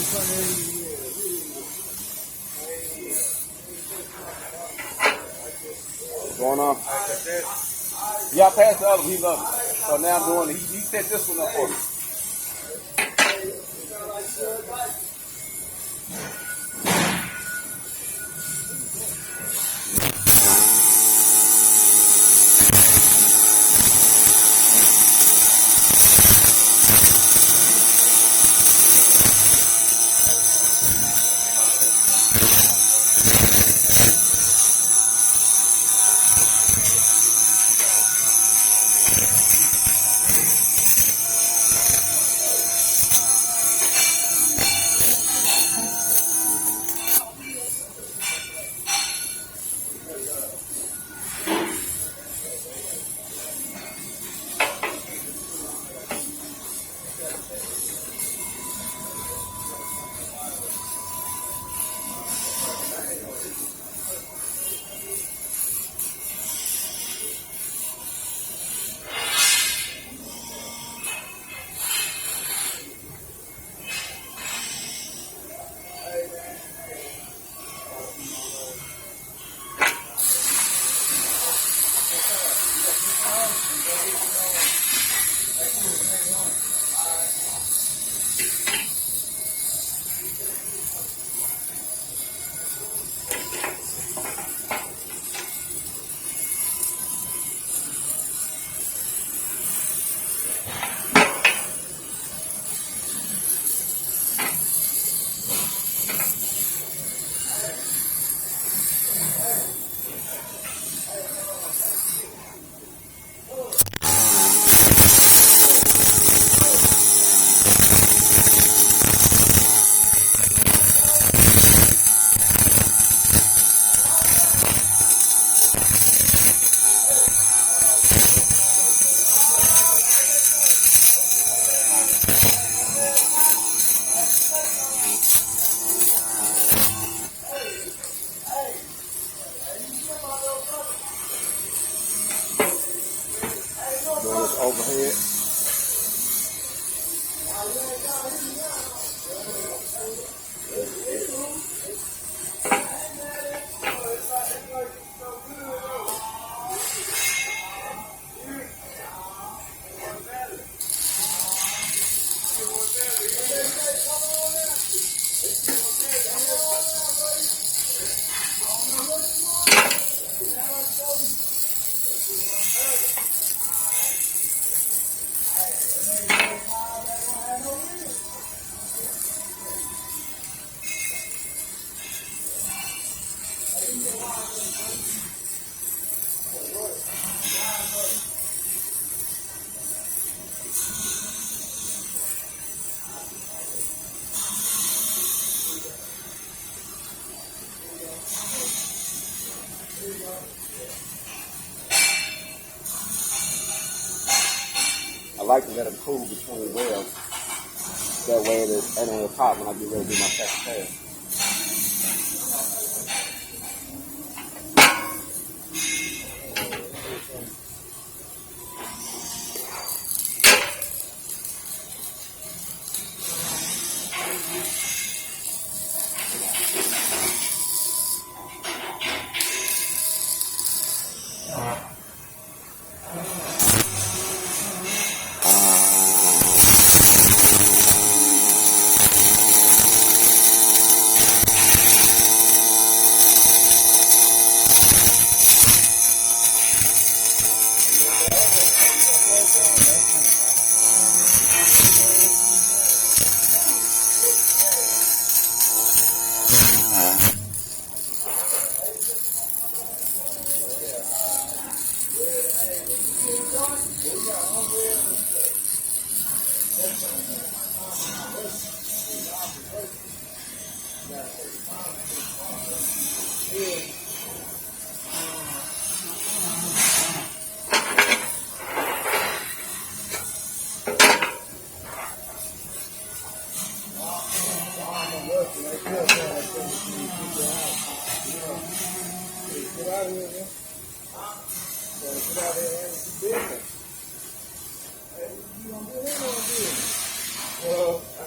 What's going on? Yeah, I passed the other one. He loved it. So now I'm doing it. He set this one up for me. Doing this overhead. I like to let them cool between welds. That way it ain't hot when I get ready to do my second pass.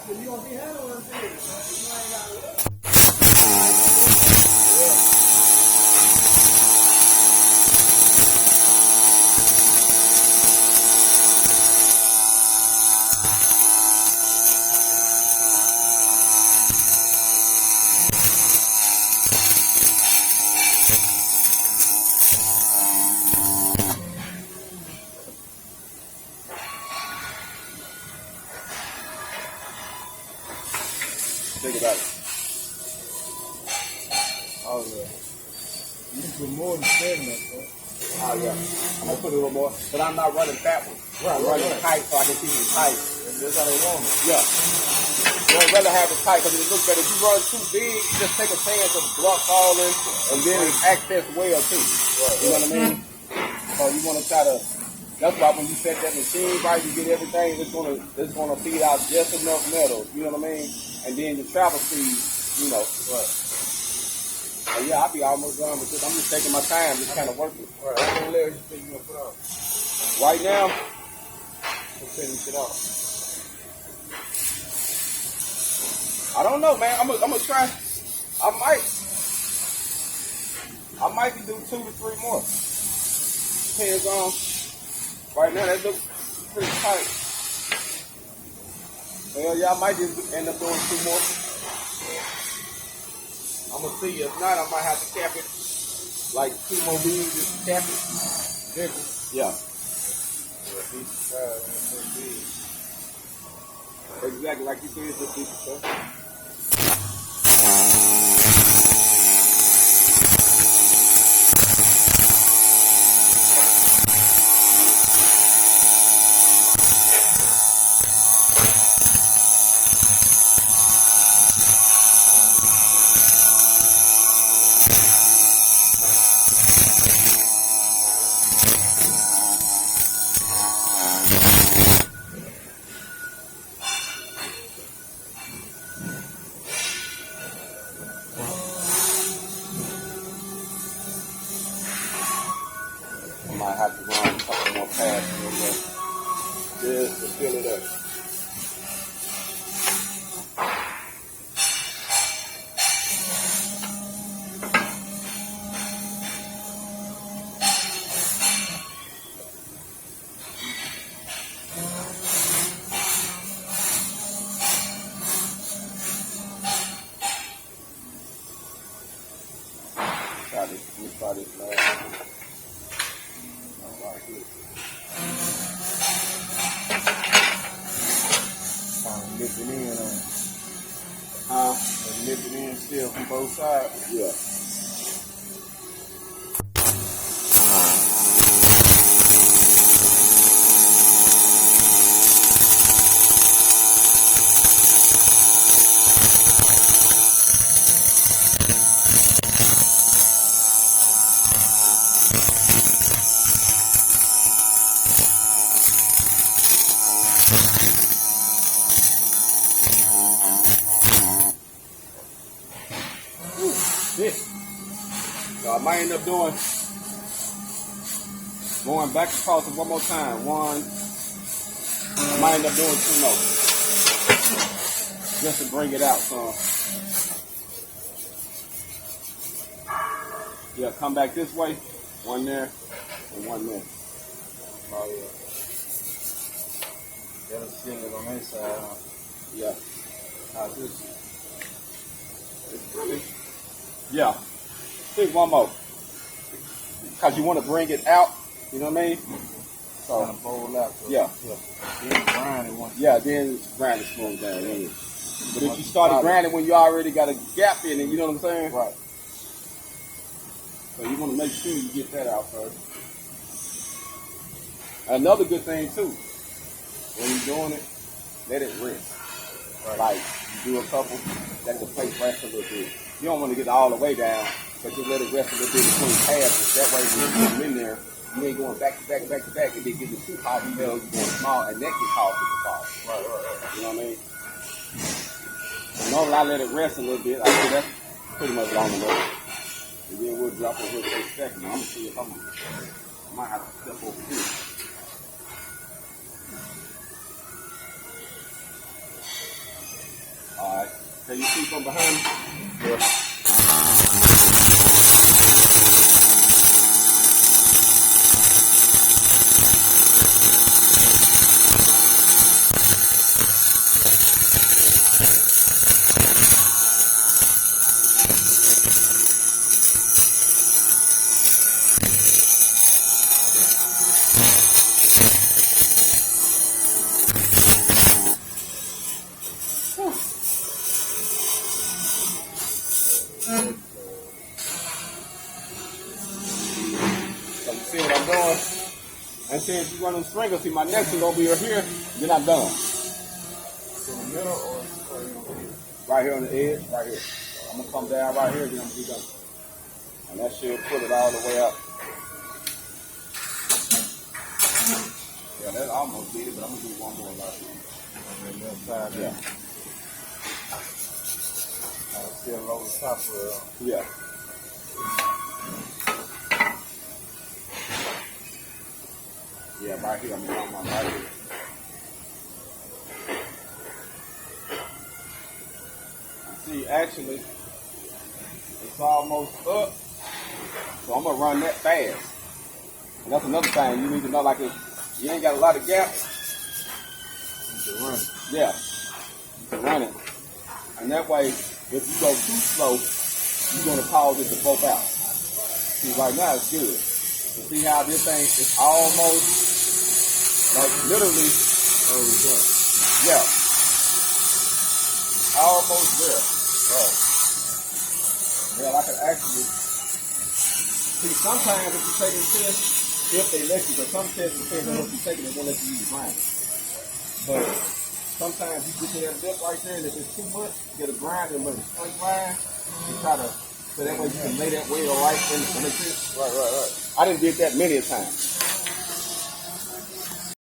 You gonna be handling this? Think about it. Oh yeah. You can put more than 7 up there. Oh yeah. I'm gonna put a little more, but I'm not running backwards. I'm running tight so I can keep it tight. That's how they want it. Yeah. I'd rather have it tight because it looks better. If you run too big, you just take a chance of block falling and then it's access well too. Right. You know what I mean? So you want to try to. That's why when you set that machine right, you get everything. It's gonna feed out just enough metal. You know what I mean? And then your travel speed, you know. Right. And yeah, I'll be almost done with this. I'm just taking my time, just kind of working. All right. How many layers you think you're gonna put on? Right now, let's finish it off. I don't know, man. I'm gonna try. I might do 2 to 3 more. Depends on. Right now, that looks pretty tight. Well, yeah, I might just end up doing 2 more. I'm gonna see. If not, I might have to cap it. Like 2 more beads, just cap it. Yeah. Exactly like you said, just piece of stuff. Might have to run a couple more passes just to fill it up. Let me try this last one. Lift it in on it. Lift it in still from both sides. Yeah. So I might end up going back across it one more time. One, I might end up doing 2 more. Just to bring it out. So yeah, come back this way, 1 there, and 1 there. Oh yeah. That'll seal it on that side, huh? Yeah. How's this? Yeah. Think 1 more. Because you want to bring it out, you know what I mean? So, kind of bowl out. So yeah. Then grind it once. Yeah, then grind it smooth down. Yeah. But if you started grinding when you already got a gap in it, you know what I'm saying? Right. So you want to make sure you get that out first. Another good thing too, when you're doing it, let it rest. Right. Like you do a couple, let the plate rest a little bit. You don't want to get all the way down, but just let it rest a little bit between passes. That way when you put them in there, you ain't going back to back, and then get it too hot, you're going small, and that can cause it to fall. Right. You know what I mean? Normally I let it rest a little bit. I think that's pretty much long enough. And then we'll drop it here for a second. I'm going to see if I might have to step over here. Alright. Can you see from behind me? Yeah. So you see what I'm doing? And see if you run them stringers, see my next one gonna be right here, then I'm done. In the middle or Right here on the edge, right here. I'm gonna come down right here, then I'm gonna be done. And that should put it all the way up. Yeah, that almost did it, but I'm gonna do one more right here. on the left side? Yeah. Still low the top of it. Yeah. Yeah, right here. I'm gonna run my right here. See, actually, it's almost up. So I'm gonna run that fast. And that's another thing you need to know. Like, if you ain't got a lot of gap, You can run it. yeah, you can run it. And that way, if you go too slow, you're gonna cause it to poke out. See, right now it's good. So see how this thing is almost, like literally, yeah, almost there. Right. Yeah, I can actually see. Sometimes if you take a test, if they let you, but some tests depend on what you take, they won't let you use grind. But sometimes you get to that dip right there, and if it's too much, get a grinder and let it straight line. You try to, so that way you can lay that wheel right in the sense. Right. I didn't did that many a times.